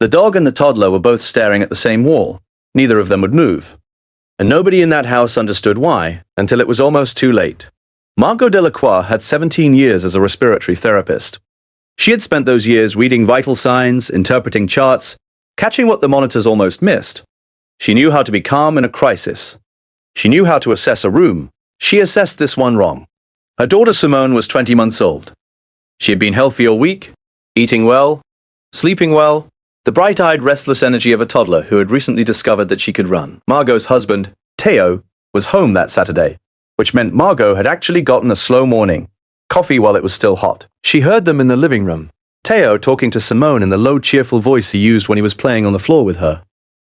The dog and the toddler were both staring at the same wall. Neither of them would move. And nobody in that house understood why, until it was almost too late. Margot Delacroix had 17 years as a respiratory therapist. She had spent those years reading vital signs, interpreting charts, catching what the monitors almost missed. She knew how to be calm in a crisis. She knew how to assess a room. She assessed this one wrong. Her daughter Simone was 20 months old. She had been healthy all week, eating well, sleeping well, the bright-eyed, restless energy of a toddler who had recently discovered that she could run. Margot's husband, Theo, was home that Saturday, which meant Margot had actually gotten a slow morning, coffee while it was still hot. She heard them in the living room, Theo talking to Simone in the low, cheerful voice he used when he was playing on the floor with her.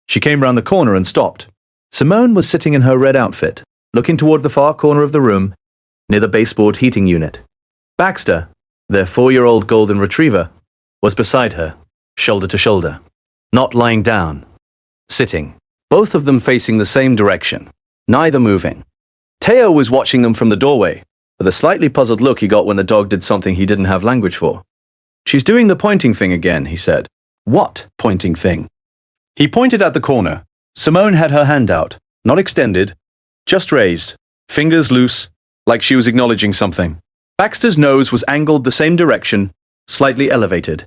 She came round the corner and stopped. Simone was sitting in her red outfit, looking toward the far corner of the room, near the baseboard heating unit. Baxter, their 4-year-old golden retriever, was beside her, shoulder to shoulder, not lying down, sitting, both of them facing the same direction, neither moving. Theo was watching them from the doorway, with a slightly puzzled look he got when the dog did something he didn't have language for. "She's doing the pointing thing again," he said. "What pointing thing?" He pointed at the corner. Simone had her hand out, not extended, just raised, fingers loose, like she was acknowledging something. Baxter's nose was angled the same direction, slightly elevated,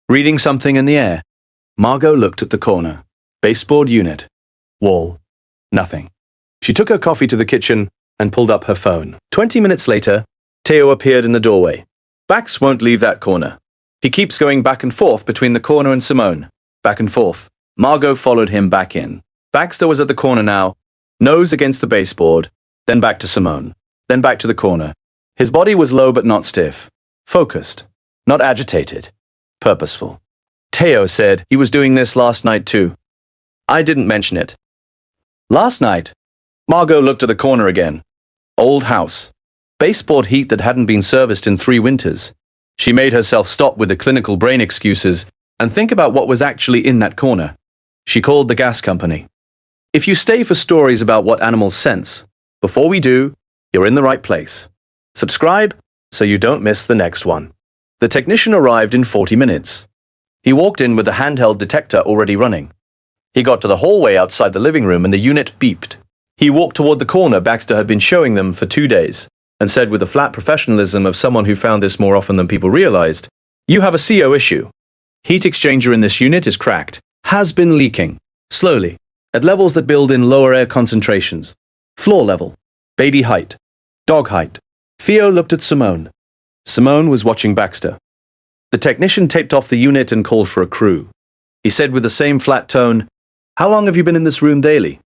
reading something in the air. Margot looked at the corner. Baseboard unit. Wall. Nothing. She took her coffee to the kitchen and pulled up her phone. 20 minutes later, Theo appeared in the doorway. Bax won't leave that corner. He keeps going back and forth between the corner and Simone. Back and forth. Margot followed him back in. Baxter was at the corner now, nose against the baseboard, then back to Simone, then back to the corner. His body was low but not stiff. Focused. Not agitated. Purposeful. Theo said he was doing this last night too. I didn't mention it. Last night, Margot looked at the corner again. Old house. Baseboard heat that hadn't been serviced in 3 winters. She made herself stop with the clinical brain excuses and think about what was actually in that corner. She called the gas company. If you stay for stories about what animals sense, before we do, you're in the right place. Subscribe so you don't miss the next one. The technician arrived in 40 minutes. He walked in with the handheld detector already running. He got to the hallway outside the living room and the unit beeped. He walked toward the corner Baxter had been showing them for 2 days and said with the flat professionalism of someone who found this more often than people realized, "You have a CO issue. Heat exchanger in this unit is cracked, has been leaking, slowly, at levels that build in lower air concentrations. Floor level, baby height, dog height." Theo looked at Simone. Simone was watching Baxter. The technician taped off the unit and called for a crew. He said with the same flat tone, "How long have you been in this room daily?"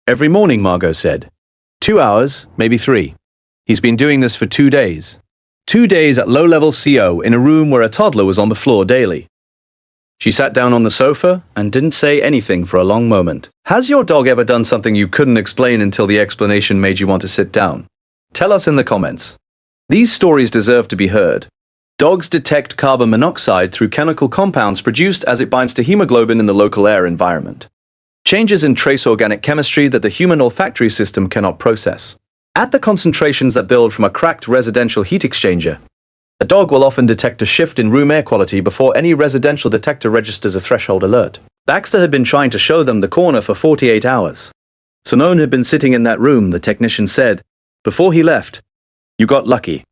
"Every morning," Margot said. 2 hours, maybe 3. He's been doing this for 2 days. 2 days at low-level CO in a room where a toddler was on the floor daily. She sat down on the sofa and didn't say anything for a long moment. Has your dog ever done something you couldn't explain until the explanation made you want to sit down? Tell us in the comments. These stories deserve to be heard. Dogs detect carbon monoxide through chemical compounds produced as it binds to hemoglobin in the local air environment. Changes in trace organic chemistry that the human olfactory system cannot process. At the concentrations that build from a cracked residential heat exchanger, a dog will often detect a shift in room air quality before any residential detector registers a threshold alert. Baxter had been trying to show them the corner for 48 hours. Simone had been sitting in that room, the technician said. Before he left, "You got lucky."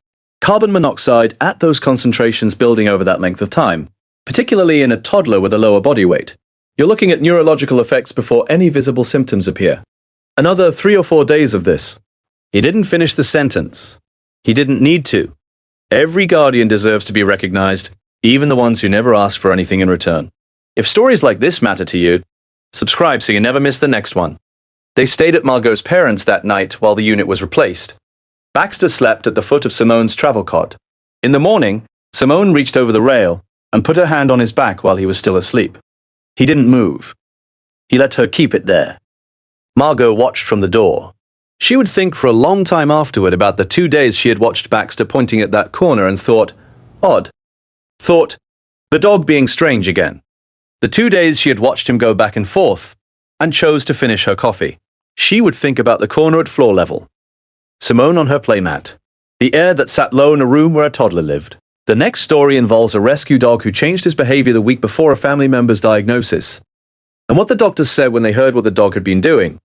Carbon monoxide at those concentrations building over that length of time, particularly in a toddler with a lower body weight. You're looking at neurological effects before any visible symptoms appear. Another 3 or 4 days of this. He didn't finish the sentence. He didn't need to. Every guardian deserves to be recognized, even the ones who never ask for anything in return. If stories like this matter to you, subscribe so you never miss the next one. They stayed at Margot's parents' that night while the unit was replaced. Baxter slept at the foot of Simone's travel cot. In the morning, Simone reached over the rail and put her hand on his back while he was still asleep. He didn't move. He let her keep it there. Margot watched from the door. She would think for a long time afterward about the 2 days she had watched Baxter pointing at that corner and thought, odd. Thought, the dog being strange again. The 2 days she had watched him go back and forth and chose to finish her coffee. She would think about the corner at floor level. Simone on her playmat. The air that sat low in a room where a toddler lived. The next story involves a rescue dog who changed his behavior the week before a family member's diagnosis. And what the doctors said when they heard what the dog had been doing